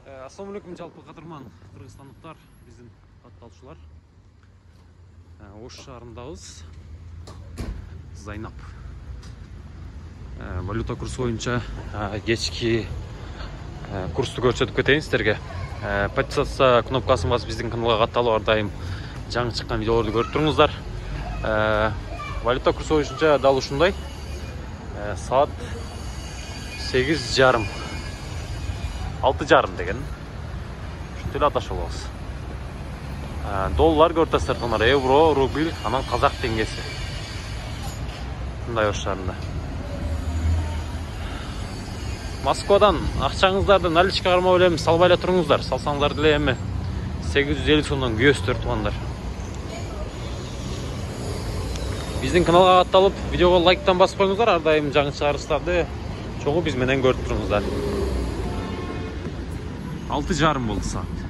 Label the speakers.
Speaker 1: Ассалаумалейкум, жалпы кадырман кыргызстандыктар, биздин катталуучулар. Ош шаарындабыз. Зайнап. Валюта курсу боюнча кечки курсту көрсөтүп кетейин сиздерге. Подписаться кнопкасын басып биздин каналга катталып, ар дайым жаңы чыккан видеолорду көрүп туруңуздар. Валюта курсу боюнча дал ушундай. Саат 8:30. 6:30 деген. Ушунтип аташы болобуз. Доллар көрүп туруңар, евро, рубль, анан казак теңгеси. Мындай Ош шаарында. Москвадан акчаңыздарды наличка кармап эле салбай эле туруңуздар. Салсаңыздар деле эми 850 сомдон күйөстөр туугандар. Биздин каналга катталып, видеого лайктан басып коюңуздар. Ар дайым жаңы чыгарыштарды чогуу биз менен көрүп туруңуздар. 6:30 болду саат.